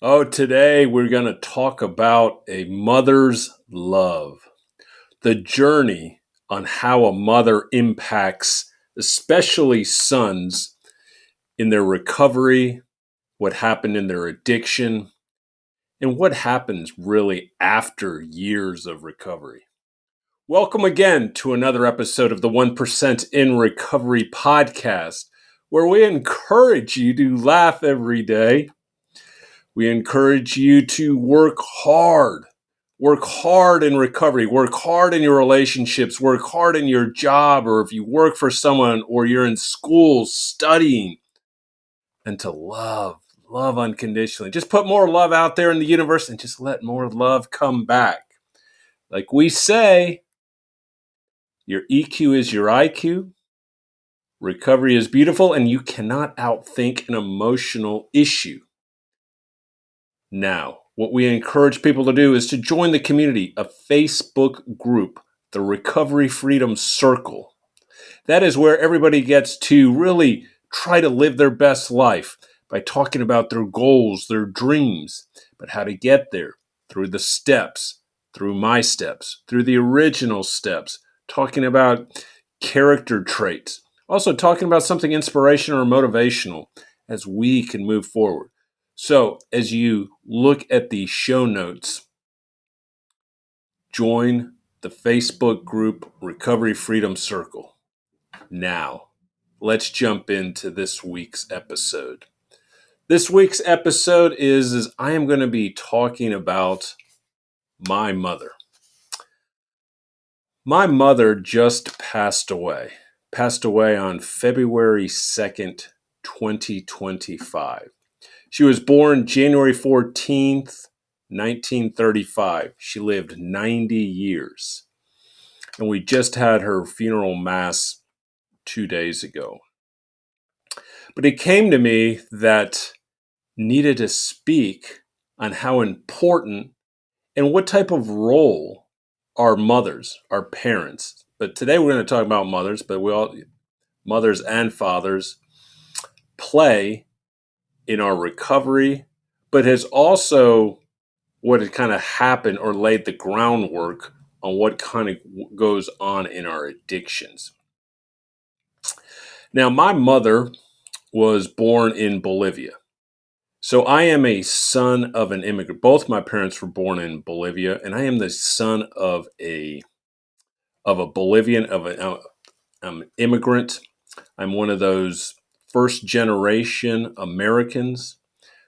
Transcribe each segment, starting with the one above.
Oh, today we're going to talk about a mother's love, the journey on how a mother impacts, especially sons, in their recovery, what happened in their addiction, and what happens really after years of recovery. Welcome again to another episode of the 1% in Recovery podcast, where we encourage you to laugh every day. We encourage you to work hard. Work hard in recovery. Work hard in your relationships. Work hard in your job, or if you work for someone or you're in school studying, and to love unconditionally. Just put more love out there in the universe and just let more love come back. Like we say, your EQ is your IQ. Recovery is beautiful, and you cannot outthink an emotional issue. Now, what we encourage people to do is to join the community, a Facebook group, the Recovery Freedom Circle. That is where everybody gets to really try to live their best life by talking about their goals, their dreams, but how to get there through the steps, through my steps, through the original steps, talking about character traits, also talking about something inspirational or motivational as we can move forward. So, as you look at the show notes, join the Facebook group Recovery Freedom Circle. Now, let's jump into this week's episode. This week's episode is I am going to be talking about my mother. My mother just passed away. Passed away on February 2nd, 2025. She was born January 14th, 1935. She lived 90 years. And we just had her funeral mass 2 days ago. But it came to me that needed to speak on how important and what type of role our mothers, our parents, but today we're going to talk about mothers, but mothers and fathers play in our recovery, but has also what had kind of happened or laid the groundwork on what kind of goes on in our addictions. Now, my mother was born in Bolivia. So I am a son of an immigrant. Both my parents were born in Bolivia, and I am the son of a Bolivian I'm an immigrant. I'm one of those first generation Americans.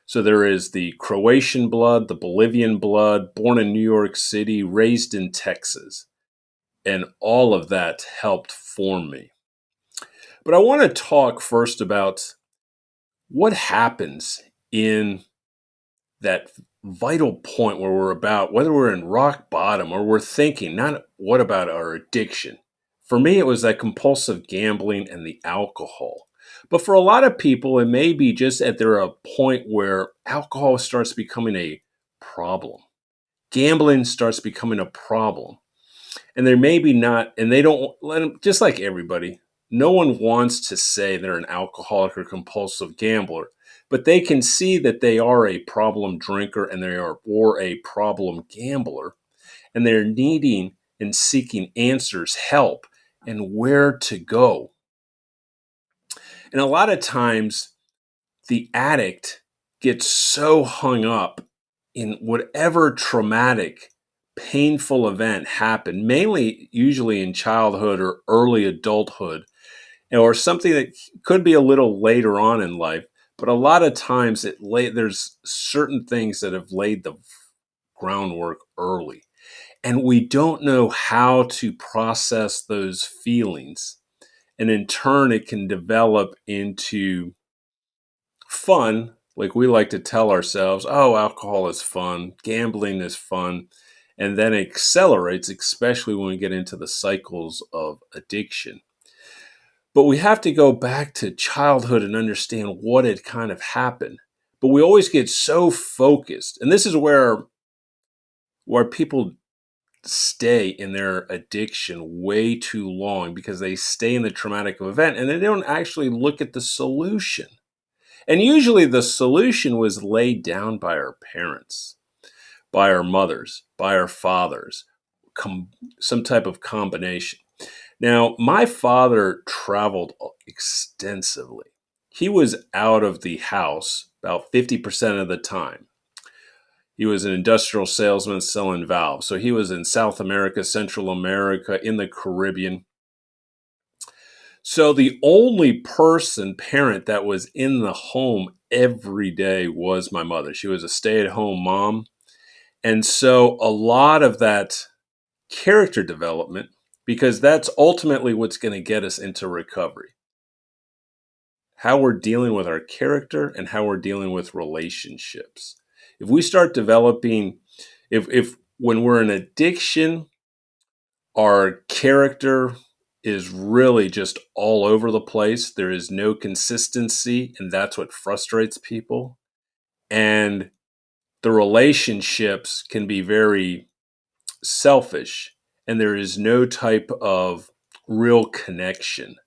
So there is the Croatian blood, the Bolivian blood, born in New York City, raised in Texas. And all of that helped form me. But I want to talk first about what happens in that vital point where we're about, whether we're in rock bottom or we're thinking, not what about our addiction. For me, it was that compulsive gambling and the alcohol. But for a lot of people, it may be just at there a point where alcohol starts becoming a problem. Gambling starts becoming a problem. And there may be not, and they don't let them, just like everybody, no one wants to say they're an alcoholic or compulsive gambler, but they can see that they are a problem drinker and they are or a problem gambler, and they're needing and seeking answers, help, and where to go. And a lot of times, the addict gets so hung up in whatever traumatic, painful event happened, mainly usually in childhood or early adulthood, or something that could be a little later on in life. But a lot of times there's certain things that have laid the groundwork early. And we don't know how to process those feelings. And in turn, it can develop into fun. Like we like to tell ourselves, oh, alcohol is fun, gambling is fun. And then it accelerates, especially when we get into the cycles of addiction. But we have to go back to childhood and understand what had kind of happened. But we always get so focused. And this is where people stay in their addiction way too long because they stay in the traumatic event and they don't actually look at the solution. And usually the solution was laid down by our parents, by our mothers, by our fathers, some type of combination. Now, my father traveled extensively. He was out of the house about 50% of the time. He was an industrial salesman selling valves. So he was in South America, Central America, in the Caribbean. So the only parent that was in the home every day was my mother. She was a stay-at-home mom. And so a lot of that character development, because that's ultimately what's going to get us into recovery. How we're dealing with our character and how we're dealing with relationships. If we start developing, if when we're in addiction, our character is really just all over the place, there is no consistency, and that's what frustrates people. And the relationships can be very selfish, and there is no type of real connection.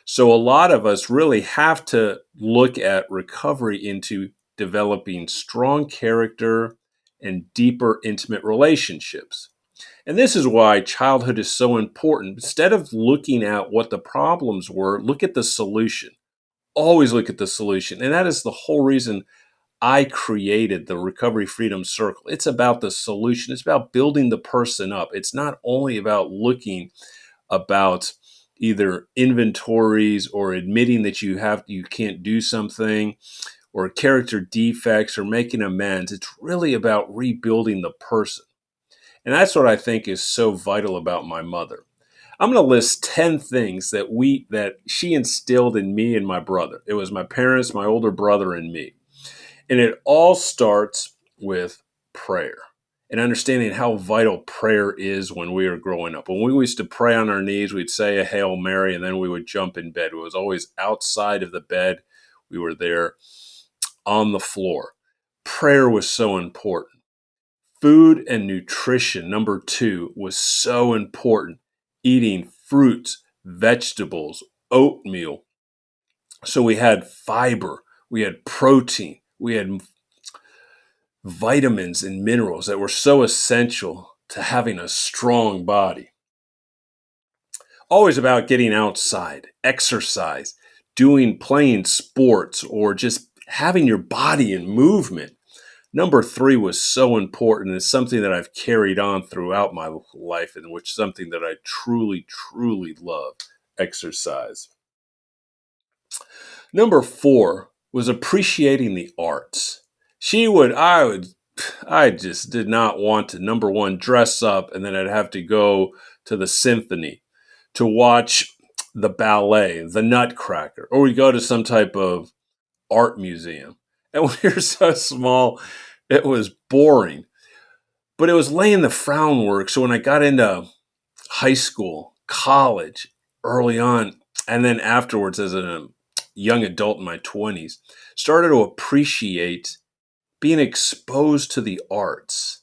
So, a lot of us really have to look at recovery into developing strong character and deeper, intimate relationships. And this is why childhood is so important. Instead of looking at what the problems were, look at the solution. Always look at the solution. And that is the whole reason I created the Recovery Freedom Circle. It's about the solution. It's about building the person up. It's not only about looking about either inventories or admitting that you can't do something or character defects or making amends. It's really about rebuilding the person. And that's what I think is so vital about my mother. I'm going to list 10 things that she instilled in me and my brother. It was my parents, my older brother, and me. And it all starts with prayer and understanding how vital prayer is when we were growing up. When we used to pray on our knees, we'd say a Hail Mary, and then we would jump in bed. It was always outside of the bed. We were there on the floor. Prayer was so important. Food and nutrition, number 2, was so important. Eating fruits, vegetables, oatmeal. So we had fiber, we had protein, we had vitamins and minerals that were so essential to having a strong body. Always about getting outside, exercise, playing sports, or just having your body in movement. Number 3 was so important. It's something that I've carried on throughout my life, and which is something that I truly, truly love: exercise. Number 4 was appreciating the arts. I just did not want to, number 1, dress up, and then I'd have to go to the symphony to watch the ballet, the Nutcracker, or we go to some type of art museum. And when you're so small, it was boring, but it was laying the groundwork. So when I got into high school, college, early on, and then afterwards as a young adult in my 20s, started to appreciate being exposed to the arts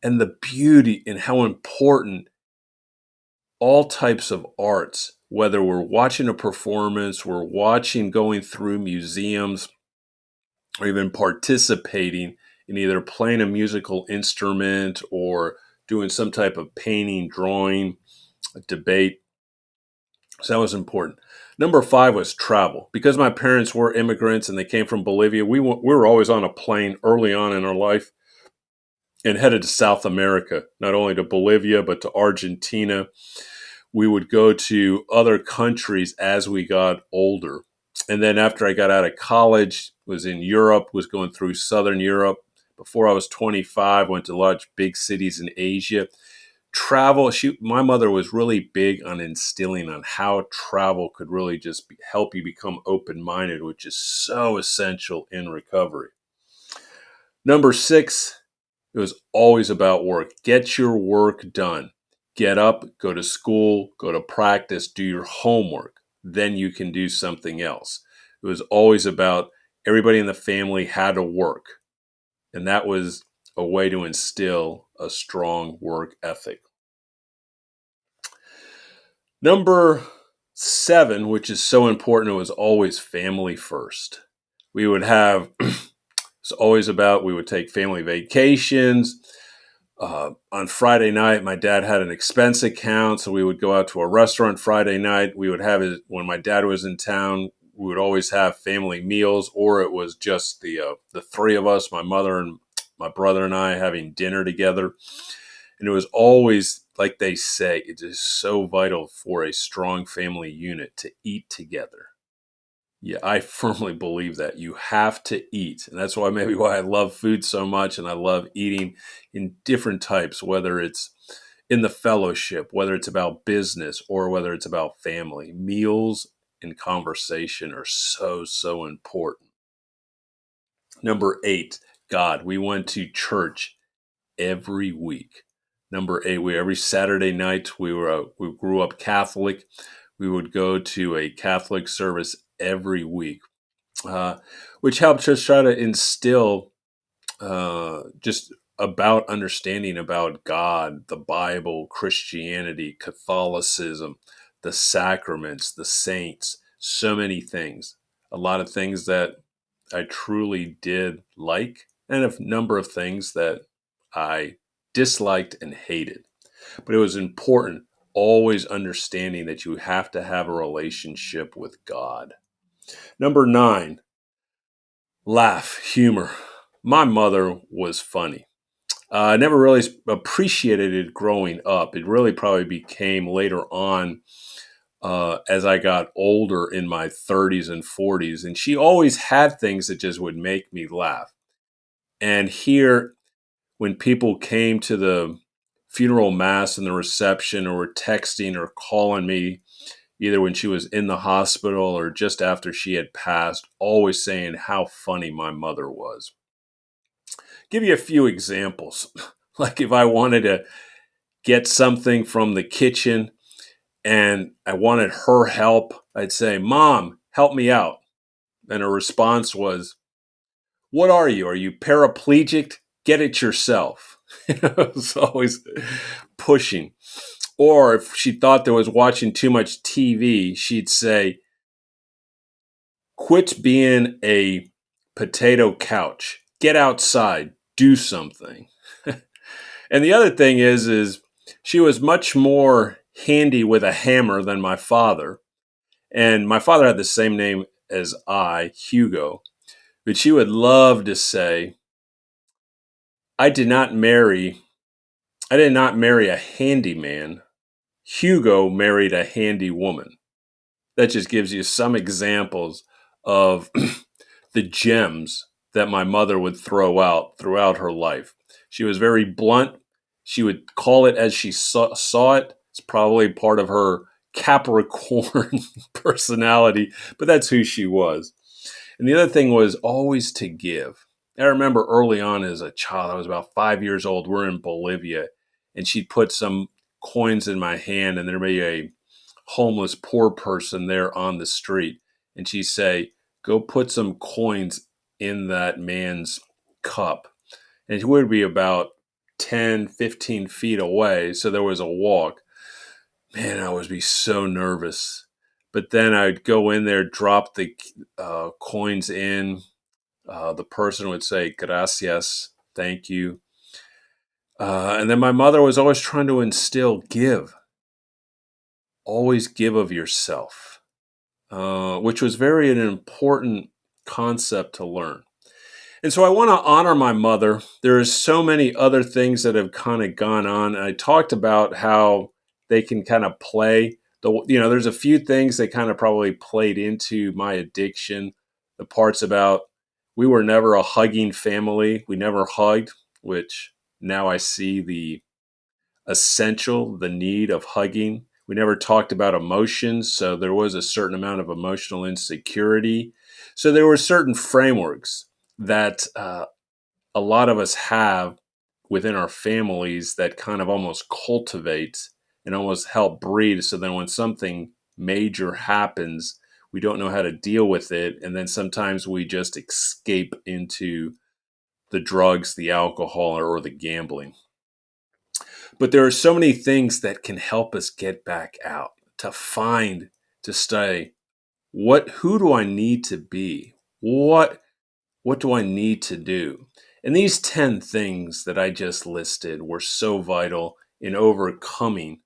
and the beauty and how important all types of arts, whether we're watching a performance, we're going through museums, or even participating in either playing a musical instrument or doing some type of painting, drawing, a debate. So that was important. Number 5 was travel. Because my parents were immigrants and they came from Bolivia, we were always on a plane early on in our life and headed to South America, not only to Bolivia, but to Argentina. We would go to other countries as we got older. And then after I got out of college, was in Europe, was going through Southern Europe. Before I was 25, went to large big cities in Asia. My mother was really big on instilling on how travel could really just help you become open-minded, which is so essential in recovery. Number 6, it was always about work. Get your work done. Get up, go to school, go to practice, do your homework. Then you can do something else. It was always about everybody in the family had to work. And that was a way to instill a strong work ethic. Number 7, which is so important, it was always family first. We would have, it's always about, we would take family vacations. On Friday night, my dad had an expense account, so we would go out to a restaurant Friday night. We would have it when my dad was in town. We would always have family meals, or it was just the three of us, my mother and my brother and I, having dinner together. And it was always, like they say, it is so vital for a strong family unit to eat together. Yeah, I firmly believe that you have to eat. And that's why I love food so much, and I love eating in different types, whether it's in the fellowship, whether it's about business or whether it's about family. Meals and conversation are so, so important. Number 8, God. We went to church every week. Number 8, we every Saturday night we grew up Catholic. We would go to a Catholic service every week, uh, which helped just try to instill just about understanding about God, the Bible, Christianity, Catholicism, the sacraments, the saints, so many things. A lot of things that I truly did like, and a number of things that I disliked and hated. But it was important always understanding that you have to have a relationship with God. Number 9, laugh, humor. My mother was funny. I never really appreciated it growing up. It really probably became later on as I got older in my 30s and 40s. And she always had things that just would make me laugh. And here, when people came to the funeral mass and the reception, or were texting or calling me, either when she was in the hospital or just after she had passed, always saying how funny my mother was. Give you a few examples. Like if I wanted to get something from the kitchen and I wanted her help, I'd say, "Mom, help me out." And her response was, "What are you? Are you paraplegic? Get it yourself." It's always pushing. Or if she thought there was watching too much TV, she'd say, "Quit being a potato couch. Get outside. Do something." And the other thing is she was much more handy with a hammer than my father. And my father had the same name as I, Hugo. But she would love to say, I did not marry I did not marry a handyman. Hugo married a handy woman. That just gives you some examples of the gems that my mother would throw out throughout her life. She was very blunt. She would call it as she saw it. It's probably part of her Capricorn personality, but that's who she was. And the other thing was always to give. I remember early on as a child, I was about 5 years old. We're in Bolivia, and she'd put some coins in my hand, and there'd be a homeless poor person there on the street. And she'd say, "Go put some coins in that man's cup." And he would be about 10, 15 feet away. So there was a walk. Man, I would be so nervous. But then I'd go in there, drop the coins in. The person would say, "Gracias, thank you." And then my mother was always trying to instill give, always give of yourself, which was very an important concept to learn. And so I want to honor my mother. There is so many other things that have kind of gone on. And I talked about how they can kind of play. There's a few things that kind of probably played into my addiction. The parts about we were never a hugging family. We never hugged, which now I see the need of hugging. We never talked about emotions, so there was a certain amount of emotional insecurity. So there were certain frameworks that a lot of us have within our families that kind of almost cultivate and almost help breed. So then when something major happens, we don't know how to deal with it. And then sometimes we just escape into the drugs, the alcohol, or the gambling. But there are so many things that can help us get back out, to find, to stay. Who do I need to be? what do I need to do? And these 10 things that I just listed were so vital in overcoming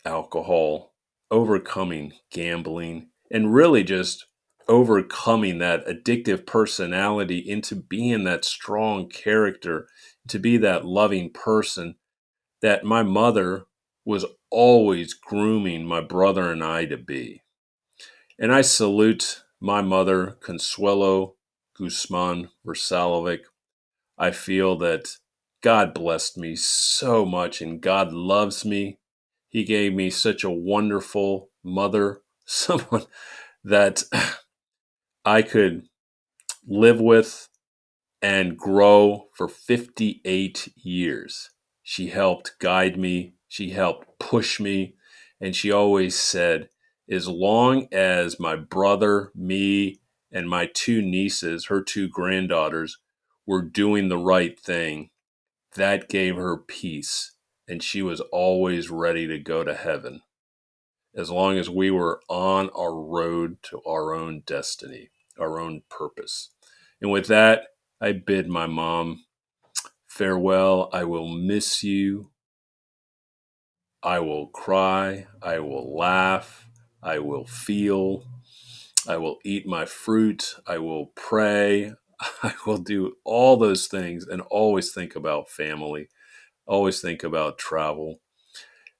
alcohol, overcoming gambling, and really just overcoming that addictive personality into being that strong character, to be that loving person that my mother was always grooming my brother and I to be. And I salute my mother, Consuelo Guzman Versalovic. I feel that God blessed me so much and God loves me. He gave me such a wonderful mother, someone that I could live with and grow for 58 years. She helped guide me, she helped push me, and she always said, as long as my brother, me, and my two nieces, her two granddaughters, were doing the right thing, that gave her peace, and she was always ready to go to heaven, as long as we were on our road to our own destiny, our own purpose. And with that, I bid my mom farewell. I will miss you. I will cry. I will laugh. I will feel. I will eat my fruit. I will pray. I will do all those things and always think about family, always think about travel.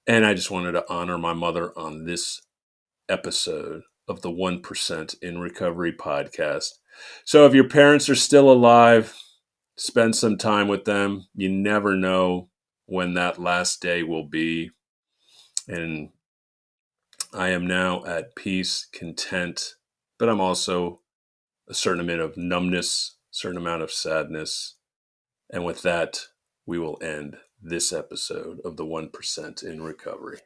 And I just wanted to honor my mother on this episode of the 1% in Recovery podcast. So if your parents are still alive, spend some time with them. You never know when that last day will be. And I am now at peace, content, but I'm also a certain amount of numbness, a certain amount of sadness. And with that, we will end this episode of the 1% in Recovery.